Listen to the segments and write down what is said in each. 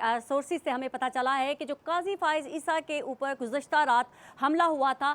Sources से हमें पता चला है कि जो काजी फाइज ईसा के ऊपर गुज़श्ता रात हमला हुआ था,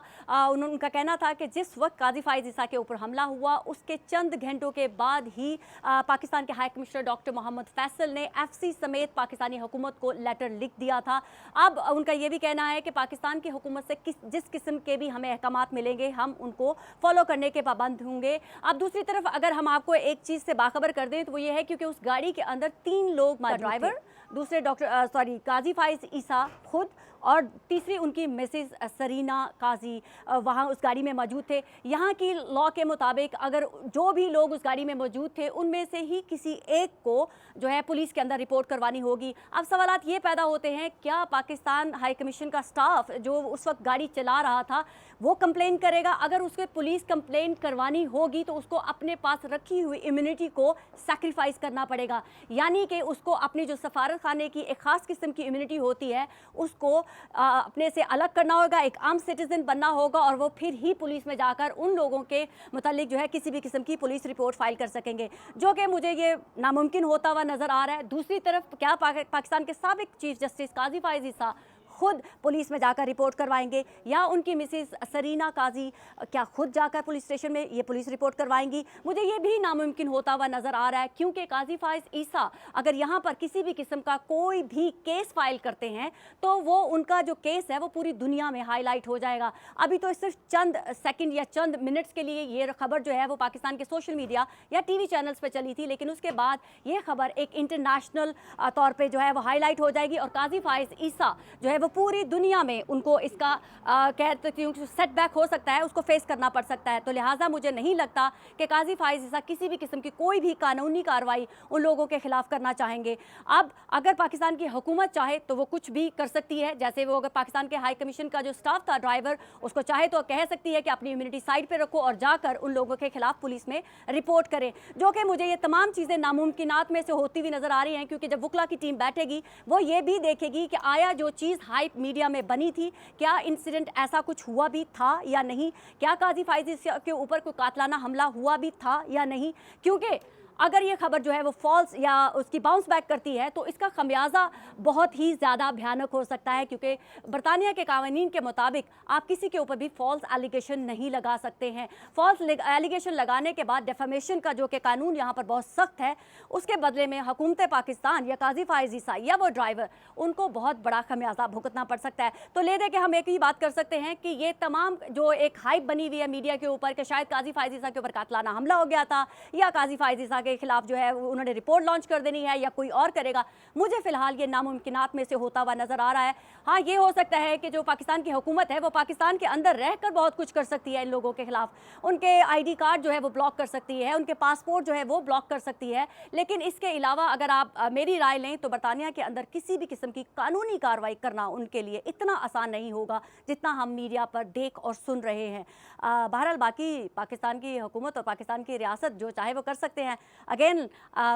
उनका कहना था कि जिस वक्त काजी फाइज ईसा के ऊपर हमला हुआ उसके चंद घंटों के बाद ही पाकिस्तान के high commissioner doctor Mohammad Faisal ने एफसी समेत पाकिस्तानी हुकूमत को लेटर लिख दिया था। अब उनका ये भी कहना है कि पाकिस्तान की हुकूमत से जिस किस्म के भी हमें अहकामात मिलेंगे हम उनको फॉलो करने के पाबंद होंगे। अब दूसरी तरफ अगर हम आपको एक चीज़ से बाखबर कर दें तो वो ये है क्योंकि उस गाड़ी के अंदर 3 लोग, ड्राइवर, दूसरे काजी फाइज ईसा खुद और तीसरी उनकी मिसेस सरीना काजी वहाँ उस गाड़ी में मौजूद थे। यहाँ की लॉ के मुताबिक अगर जो भी लोग उस गाड़ी में मौजूद थे उनमें से ही किसी एक को जो है पुलिस के अंदर रिपोर्ट करवानी होगी। अब सवालात ये पैदा होते हैं, क्या पाकिस्तान हाई कमीशन का स्टाफ जो उस वक्त गाड़ी चला रहा था वो कंप्लेन करेगा? अगर उसके पुलिस कंप्लेन करवानी होगी तो उसको अपने पास रखी हुई इम्यूनिटी को सैक्रिफाइस करना पड़ेगा, यानी कि उसको अपनी जो सफारत खाने की एक ख़ास किस्म की इम्यूनिटी होती है उसको अपने से अलग करना होगा, एक आम सिटीज़न बनना होगा और वो फिर ही पुलिस में जाकर उन लोगों के मुतालिक जो है किसी भी किस्म की पुलिस रिपोर्ट फाइल कर सकेंगे, जो कि मुझे ये नामुमकिन होता हुआ नज़र आ रहा है। दूसरी तरफ क्या पाकिस्तान के साबिक चीफ जस्टिस काजी फाइज ईसा खुद पुलिस में जाकर रिपोर्ट करवाएंगे या उनकी मिसेस सरीना काजी क्या खुद जाकर पुलिस स्टेशन में ये पुलिस रिपोर्ट करवाएंगी? मुझे ये भी नामुमकिन होता हुआ नज़र आ रहा है, क्योंकि काजी फाइज ईसा अगर यहाँ पर किसी भी किस्म का कोई भी केस फाइल करते हैं तो वो उनका जो केस है वो पूरी दुनिया में हाईलाइट हो जाएगा। अभी तो सिर्फ चंद सेकंड या चंद मिनट्स के लिए ये खबर जो है वो पाकिस्तान के सोशल मीडिया या टीवी चैनल्स पर चली थी, लेकिन उसके बाद ये खबर एक इंटरनेशनल तौर पर जो है वो हाईलाइट हो जाएगी और काजी फाइज ईसा जो है वो पूरी दुनिया में उनको इसका कह सकती हूँ सेटबैक हो सकता है, उसको फेस करना पड़ सकता है। तो लिहाजा मुझे नहीं लगता कि काजी फाइज ईसा किसी भी किस्म की कोई भी कानूनी कार्रवाई उन लोगों के खिलाफ करना चाहेंगे। अब अगर पाकिस्तान की हुकूमत चाहे तो वो कुछ भी कर सकती है, जैसे वो अगर पाकिस्तान के हाई कमीशन का जो स्टाफ था ड्राइवर उसको चाहे तो कह सकती है कि अपनी इम्यूनिटी साइड पर रखो और जाकर उन लोगों के खिलाफ पुलिस में रिपोर्ट करें, जो कि मुझे ये तमाम चीज़ें नामुमकिनात में से होती हुई नज़र आ रही हैं, क्योंकि जब वकला की टीम बैठेगी वो ये भी देखेगी कि आया जो चीज़ हाइप मीडिया में बनी थी क्या इंसिडेंट ऐसा कुछ हुआ भी था या नहीं, क्या काजी फाइज के ऊपर कोई कातलाना हमला हुआ भी था या नहीं। क्योंकि अगर ये खबर जो है वो फॉल्स या उसकी बाउंस बैक करती है तो इसका खमियाजा बहुत ही ज़्यादा भयानक हो सकता है, क्योंकि बरतानिया के कानून के मुताबिक आप किसी के ऊपर भी फॉल्स एलिगेशन नहीं लगा सकते हैं। फॉल्स एलिगेशन लगाने के बाद डेफेमेशन का जो कि कानून यहाँ पर बहुत सख्त है, उसके बदले में हुकूमत पाकिस्तान या काजी फाइज ईसा या वो ड्राइवर उनको बहुत बड़ा खमियाजा भुगतना पड़ सकता है। तो ले दे के हम एक ही बात कर सकते हैं कि ये तमाम जो एक हाइप बनी हुई है मीडिया के ऊपर कि शायद काजी फाइज ईसा के ऊपर कातलाना हमला हो गया था या काजी फाइज ईसा के खिलाफ जो है उन्होंने रिपोर्ट लॉन्च कर देनी है या कोई और करेगा, मुझे फिलहाल ये नामुमकिनात में से होता हुआ नजर आ रहा है। हाँ, ये हो सकता है कि जो पाकिस्तान की हुकूमत है वो पाकिस्तान के अंदर रहकर बहुत कुछ कर सकती है इन लोगों के खिलाफ, उनके आईडी कार्ड जो है वो ब्लॉक कर सकती है, उनके पासपोर्ट जो है वो ब्लॉक कर सकती है, लेकिन इसके अलावा अगर आप मेरी राय लें तो बरतानिया के अंदर किसी भी किस्म की कानूनी कार्रवाई करना उनके लिए इतना आसान नहीं होगा जितना हम मीडिया पर देख और सुन रहे हैं। बहरहाल बाकी पाकिस्तान की हुकूमत और पाकिस्तान की रियासत जो चाहे वो कर सकते हैं। अगेन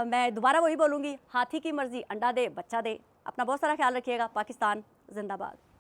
मैं दोबारा वही बोलूँगी, हाथी की मर्जी अंडा दे बच्चा दे। अपना बहुत सारा ख्याल रखिएगा। पाकिस्तान जिंदाबाद।